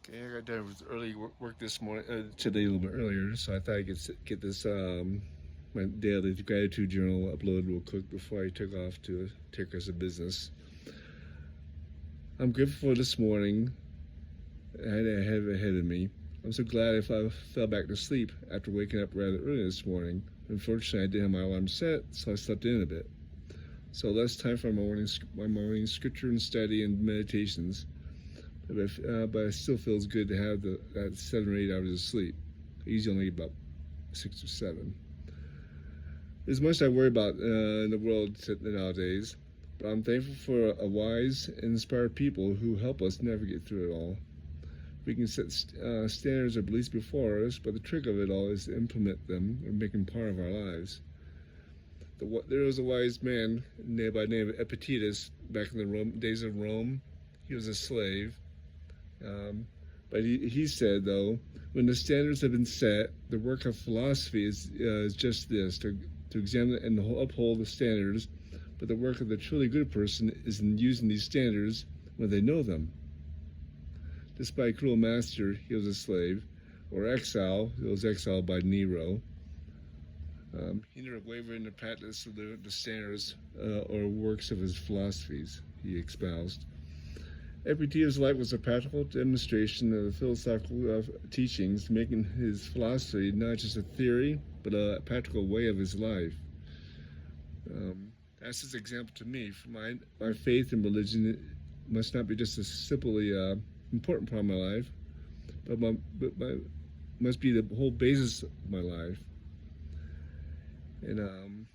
Okay, I got done with early work this morning, today a little bit earlier, so I thought I could get this my daily gratitude journal uploaded real quick before I took off to take us of business. I'm grateful for this morning. I had ahead of me. I'm so glad if I fell back to sleep after waking up rather early this morning. Unfortunately, I didn't have my alarm set, so I slept in a bit. So less time for my morning scripture and study and meditations. But it still feels good to have that 7 or 8 hours of sleep. I usually only get about 6 or 7. There's much I worry about in the world nowadays, but I'm thankful for a wise and inspired people who help us navigate through it all. We can set standards or beliefs before us, but the trick of it all is to implement them and make them part of our lives. There was a wise man by the name of Epictetus back in the days of Rome. He was a slave. But he said, though, when the standards have been set, the work of philosophy is just this, to examine and uphold the standards, but the work of the truly good person is in using these standards when they know them. Despite cruel master, he was a slave, or exile, he was exiled by Nero. He never wavered in the practice of the standards or works of his philosophies he espoused. Epictetus' life was a practical demonstration of the philosophical teachings, making his philosophy not just a theory, but a practical way of his life. That's his example to me. For my faith and religion must not be just a simply important part of my life, but must be the whole basis of my life. And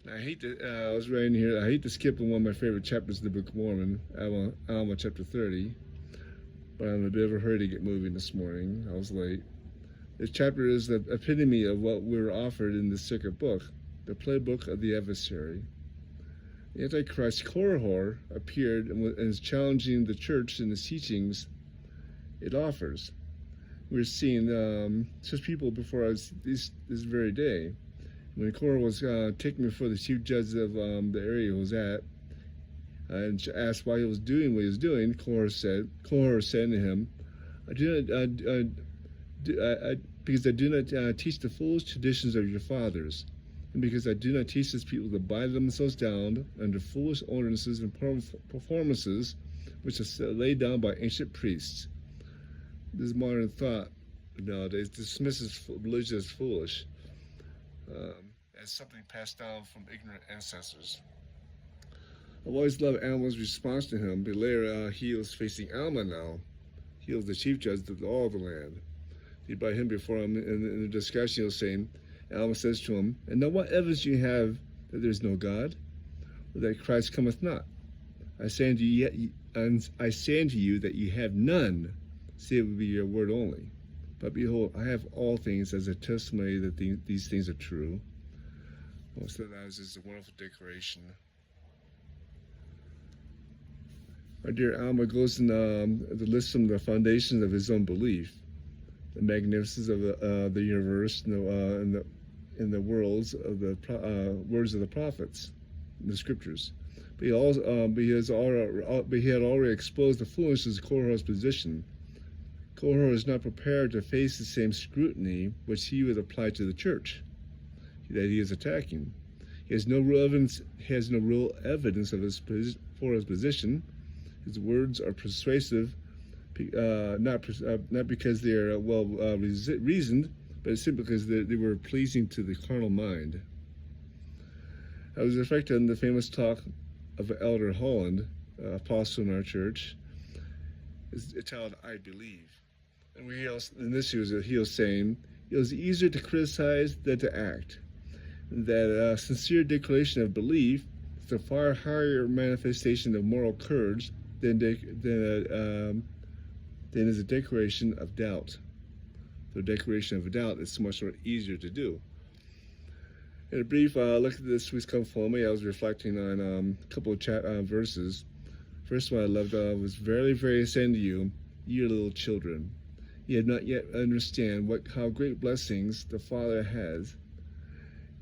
I hate to, I was writing here, I hate to skip on one of my favorite chapters of the Book of Mormon, Alma chapter 30, but I'm in a bit of a hurry to get moving this morning. I was late. This chapter is the epitome of what we're offered in this sacred book, the playbook of the adversary. The Antichrist Korihor appeared and is challenging the church in the teachings it offers. We're seeing such people before us this very day. When Korah was taken before the chief judge of the area he was at, and asked why he was doing what he was doing, Korah said to him, because I do not teach the foolish traditions of your fathers, and because I do not teach these people to bind themselves down under foolish ordinances and performances which are laid down by ancient priests. This modern thought nowadays dismisses religion as foolish. As something passed down from ignorant ancestors. I've always loved Alma's response to him, but later he was facing Alma now. He was the chief judge of all the land. He brought him before him in the discussion. He was saying, Alma says to him, and now what evidence you have that there is no God, or that Christ cometh not? I say unto you that you have none, save it be your word only. But behold, I have all things as a testimony that these things are true. Most of that is a wonderful declaration. Our dear Alma goes in the list from the foundations of his own belief, the magnificence of the universe, and the worlds of the words of the prophets, the scriptures. But he had already exposed the foolishness of Korah's position. Korah is not prepared to face the same scrutiny which he would apply to the church that he is attacking. He has no real evidence of for his position. His words are persuasive, not because they are reasoned, but simply because they were pleasing to the carnal mind. I was reflecting on the famous talk of Elder Holland, apostle in our church. It's titled "I Believe." And he was saying, it was easier to criticize than to act. That a sincere declaration of belief is a far higher manifestation of moral courage than is a declaration of doubt. The declaration of doubt is so much more easier to do. In a brief look at this week's Come Follow Me, I was reflecting on a couple of verses. First one I loved was, Verily, verily, I say unto you, ye little children, ye have not yet understand how great blessings the Father hath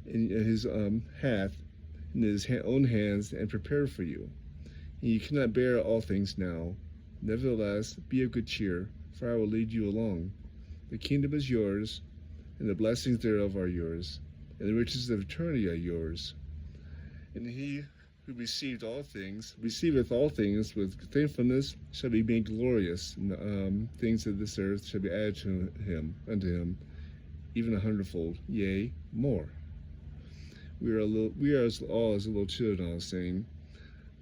in his own hands and prepared for you. And ye cannot bear all things now. Nevertheless, be of good cheer, for I will lead you along. The kingdom is yours, and the blessings thereof are yours, and the riches of eternity are yours. And he who receiveth all things with thankfulness shall be made glorious, and things of this earth shall be added to him, unto him, even 100-fold, yea, more. We are as all as little children, I was saying,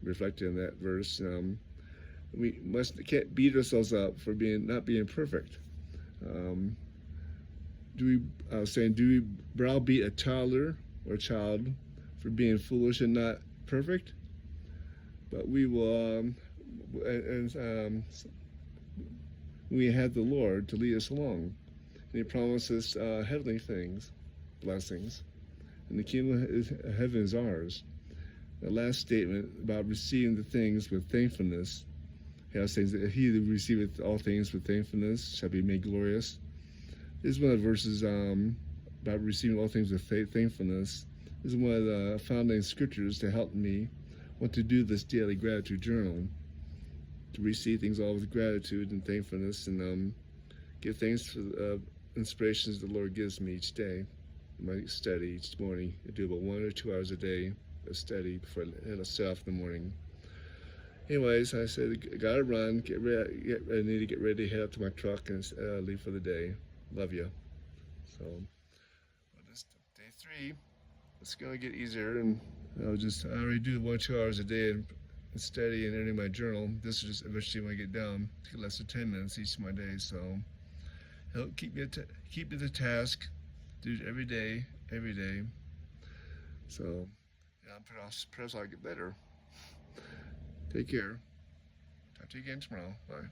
reflecting on that verse. We can't beat ourselves up for not being perfect. Do we browbeat a toddler or a child for being foolish and not perfect? But we will, we have the Lord to lead us along, and He promises heavenly things, blessings, and the kingdom of heaven is ours. The last statement about receiving the things with thankfulness. He says that he who receiveth all things with thankfulness shall be made glorious. This is one of the verses about receiving all things with thankfulness. This is one of the founding scriptures to help me want to do this daily gratitude journal, to receive things all with gratitude and thankfulness, and give thanks for the inspirations the Lord gives me each day. My study each morning. I do about 1 or 2 hours a day of study before I set off in the morning. Anyways, I said, I gotta run, I need to get ready to head up to my truck and leave for the day. Love you. So, this day 3, it's gonna get easier, and I already do 1 or 2 hours a day and study and editing my journal. This is just eventually when I get down, take less than 10 minutes each of my days. So, help keep me to the task, do it every day. So, yeah, perhaps I'll get better. Take care. Talk to you again tomorrow. Bye.